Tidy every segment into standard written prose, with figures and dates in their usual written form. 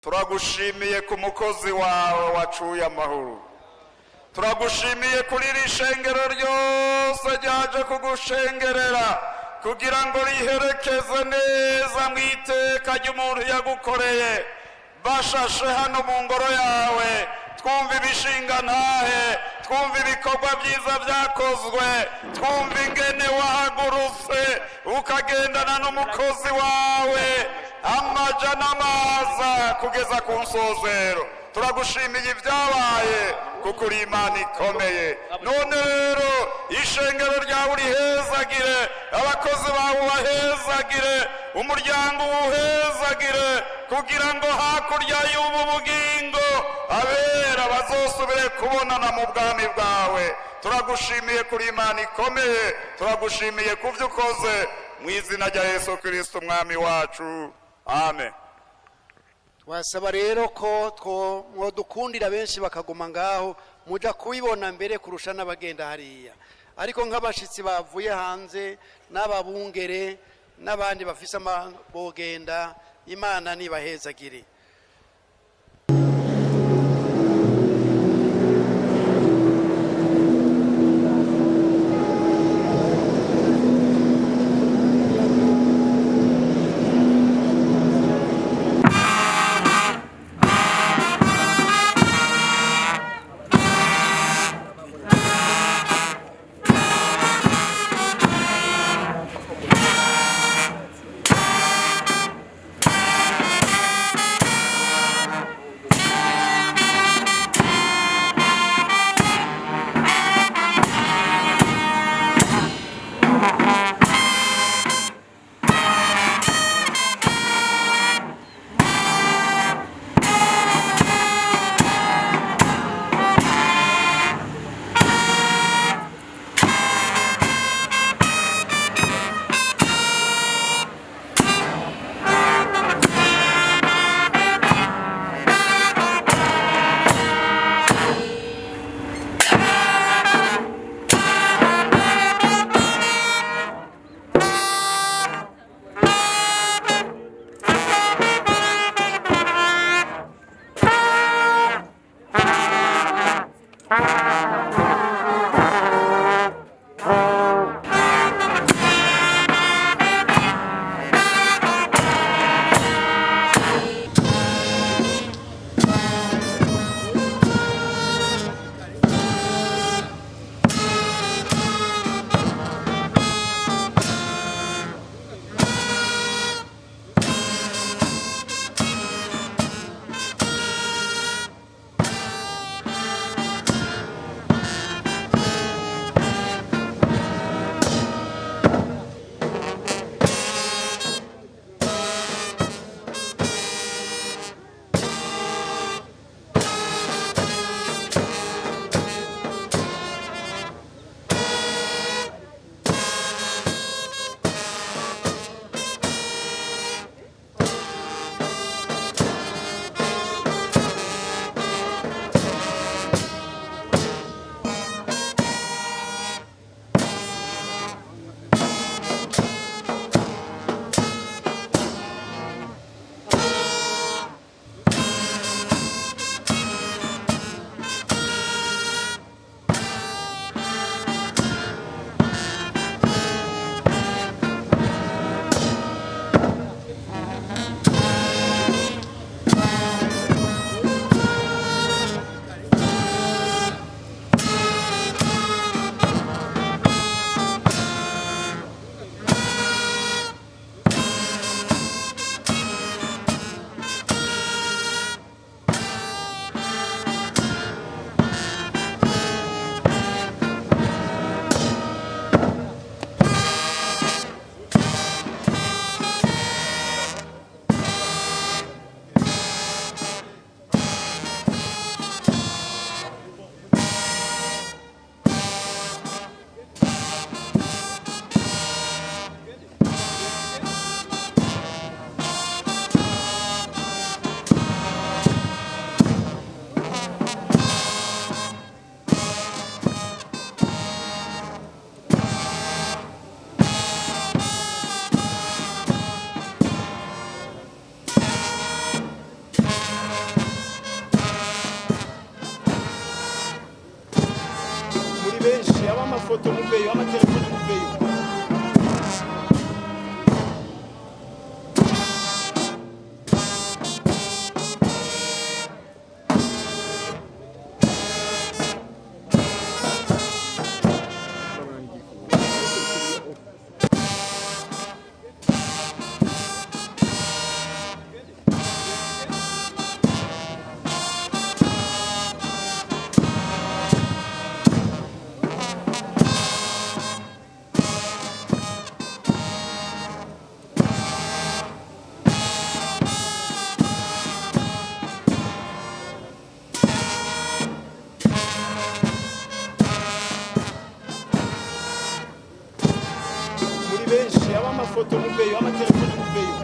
turagushimiye ku mukozi wawe wacuye amahoro, turagushimiye kuri iri shengero ryose ryaje kugushengerera kugira ngo riherekeze neza mu iteka ry'umuntu yagukoreye. Bashashe hano mu ngoro yawe, twumva ibishinga ntahe, twumva ibikorwa byiza byakozwe, twumva ingene wahagurutse ukagendana n'umukozi wawe amaja n'amaza kugeza ku nsozero. Turagushimiye ibyabaye kuko uri Imana ikomeye. None rero ishengero ryawe urihezagire, abakozi bawe ubahezagire, umuryango uwuhezagire, kugira ngo hakurya y'ubu bugingo abera bazosubire kubonana mu bwami bwawe. Turagushimiye kuri Imana ikomeye, turagushimiye ku byo ukoze mu izina rya Yesu Kristo umwami wacu, amen. Twasaba rero ko mwodukundira benshi bakaguma ngaho muja kubibona mbere kurusha n'abagenda hariya, ariko nk'abashitsi bavuye hanze n'ababungere n'abandi bafise bogenda, Imana nibahezagire. amafoto muveyo amatelefone muveyo amafoto muveyo amatelefone muveyo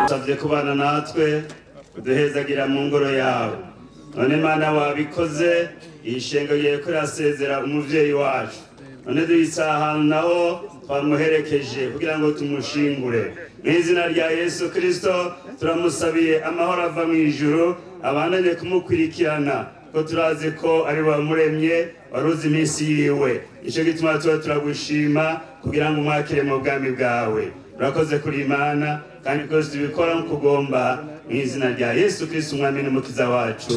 savye kubana natwe uduhezagira mu ngoro yawe none Mana wabikoze ishengo yeko rasezera umuvyeyi wacu none duyisaha naho twamuherekeje kugira ngo tumushingure mw'izina rya Yesu Kristo turamusabiye amahoro ava mu ijuru abandanye kumukurikirana ko turazi ko ari wamuremye waruzi iminsi yiwe ico gituma turagushima kugira ngo umwakire mu bwami bwawe urakoze kuri Imana kandi rwose tubikora nk'ukugomba mu izina rya Yesu Kristo umwami n'umukiza wacu.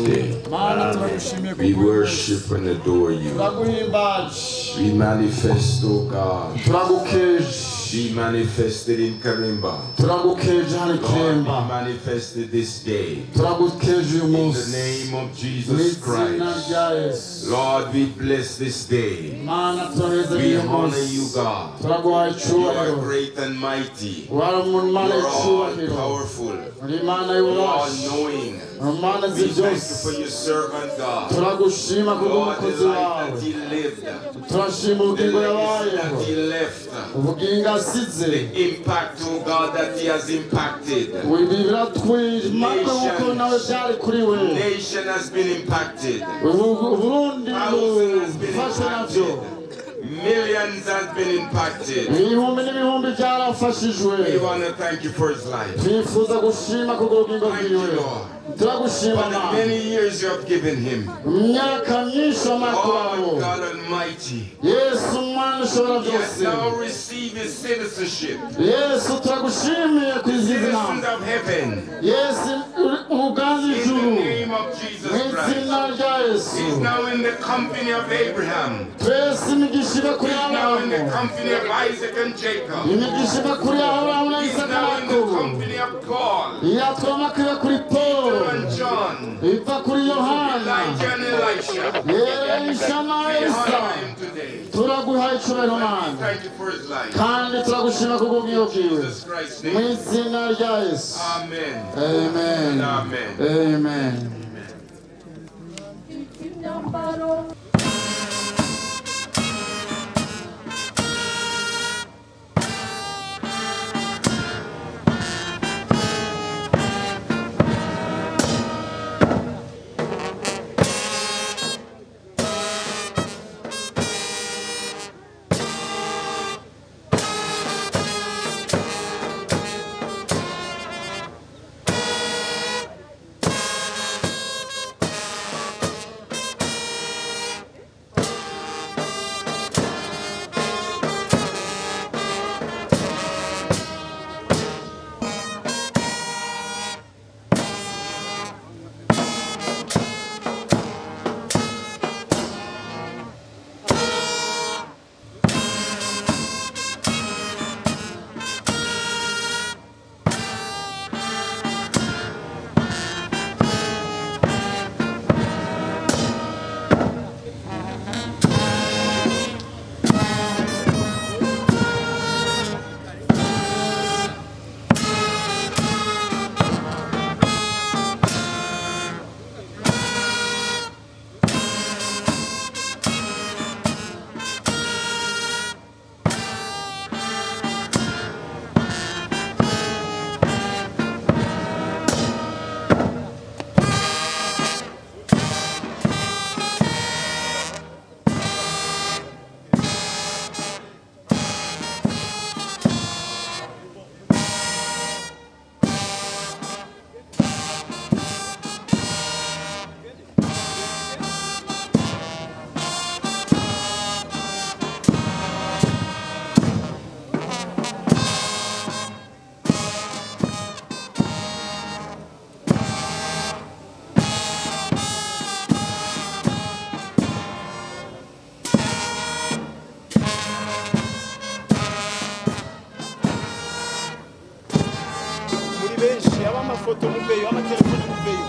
We worship and adore you. We manifest, O God. Be manifested in Karimba. Lord, be manifested this day. In the name of Jesus Christ. Lord, we bless this day. We honor you, God. You are great and mighty. You are all powerful. You are all knowing. We thank you for your servant, God. God, the life that he lived. The legacy that he left. The impact, oh God, that he has impacted. Nation has been impacted. Thousands has been impacted. Millions has been impacted. We want to thank you for his life. Thank you, Lord. For the many years you have given him. Oh, God Almighty. He has now received his citizenship. Citizens of heaven. In the name of Jesus Christ. He's now in the company of Abraham. He's now in the company of Isaac and Jacob. He's now in the company of Paul. And John, Elijah and Elisha. We honor him today. Thank you for his life. In Jesus Christ's name. Amen. Amen. Amen. Amen. amafoto muveyo amatelefone muveyo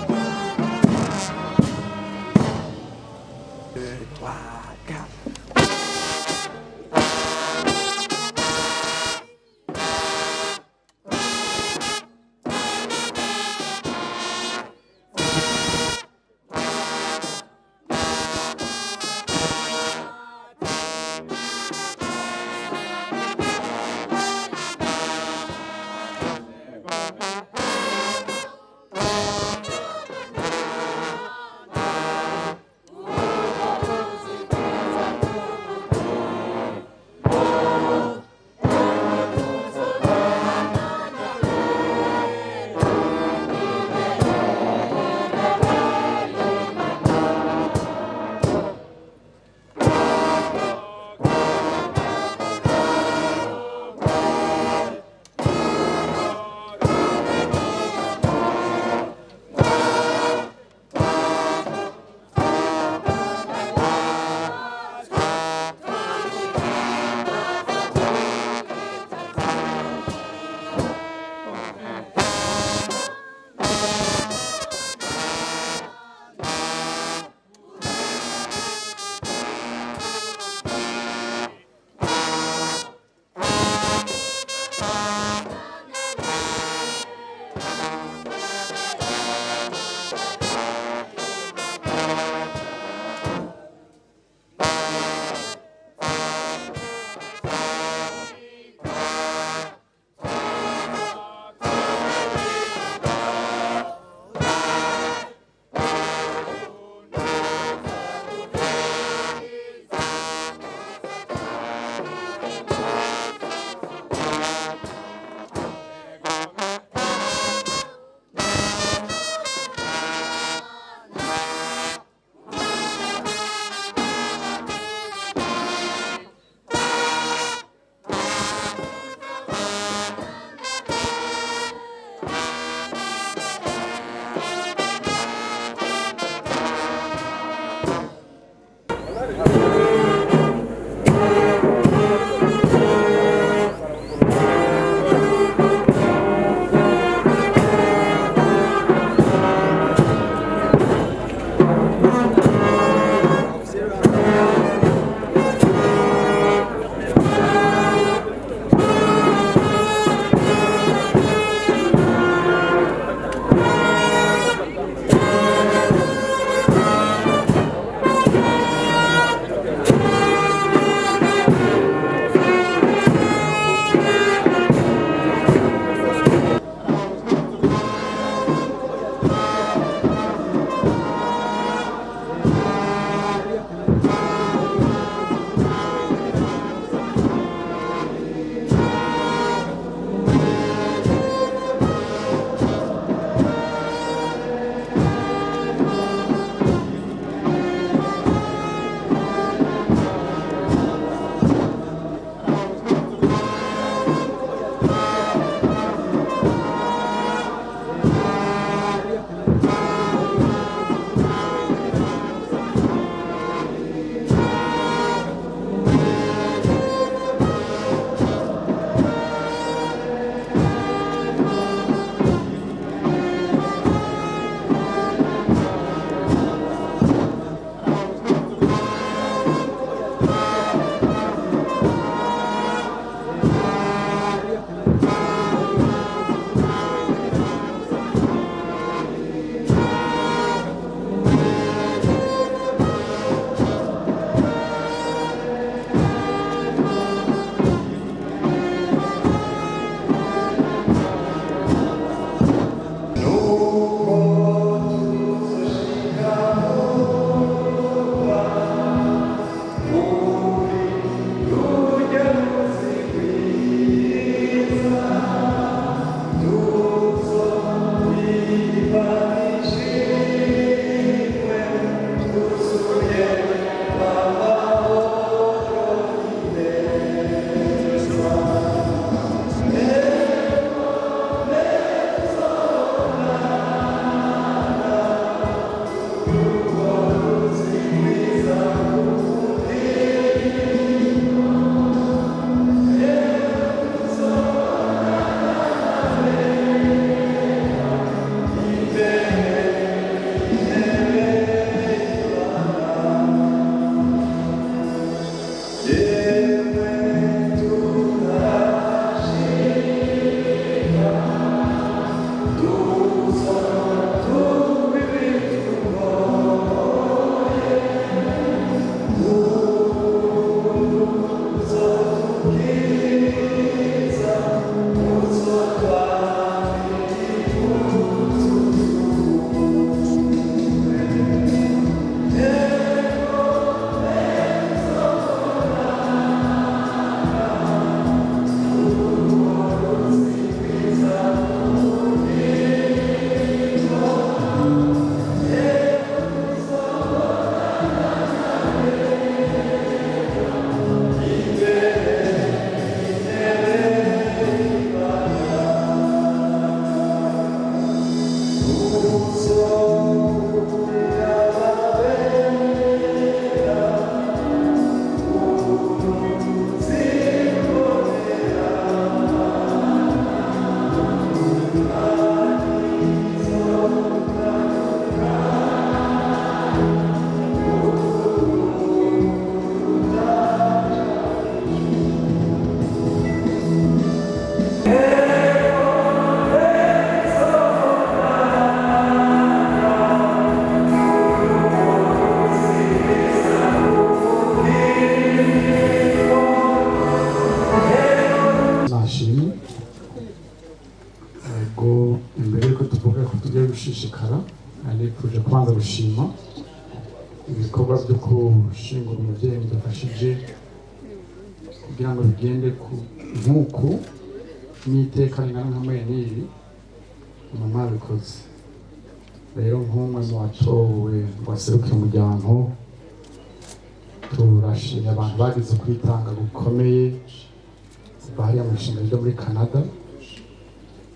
Ego imbere yuko tuvuga ko tugiye gushishikara nifuje kubanza gushima ibikorwa byo gushingura umubyeyi bidufashije kugira ngo bigende nk'uku n'iteka ringana nka mwene mama bikoze. Rero nk'umwe mu watowe waserukiye umuryango turashimye abantu bagize kwitanga gukomeye bahariya mu ishinga ryo muri Canada.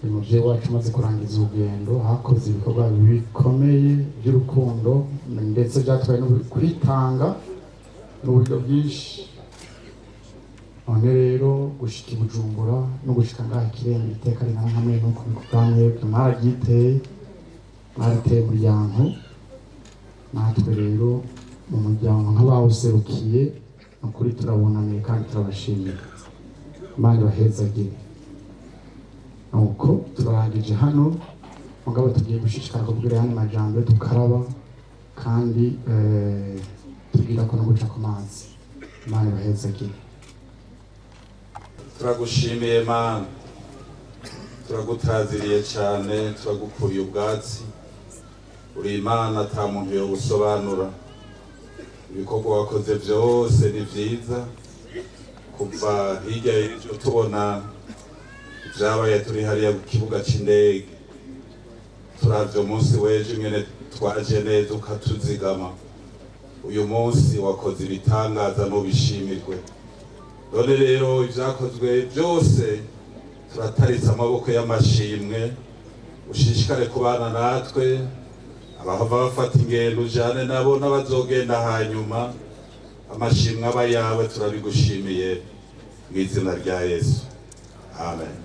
Uyu mubyeyi wacu umaze kurangiza urugendo hakoze ibikorwa bikomeye by'urukundo ndetse byatwaye no kwitanga n'uburyo bwinshi. None rero gushika i Bujumbura no gushika ngaha Kirembe iteka ringana hamwe n'uko bwamwebwe mwararyiteye mwarateye umuryango. Natwe rero mu muryango nk'abawuserukiye ukuri turabunamiye kandi turabashimiye. Imana ibahezagire. Nuko turarangije hano mugabo tugiye gushishikara kubwira yani majambo tukaraba kandi tugira ko no guca ku mazi. Imana ibahezagire. Turagushimiye Mana, turagutaziriye cyane, turagukuriye ubwatsi. Uri Imana ata muntu yo gusobanura. Ibikorwa wakoze byose ni byiza. Kuva hirya y'icyo tubona byabaye turi hariya ku kibuga cy'indege, turavye umunsi w'ejo nyene twaje neza ukatuzigama. Uyu munsi wakoze ibitangaza n'ubishimirwe. None rero ibyakozwe byose turataritse amaboko y'amashimwe. Ushishikare kubana natwe, abahava bafata ingendo ujane nabo n'abazogenda hanyuma. Amashimwe aba yawe turabigushimiye mu izina rya Yesu. Amen.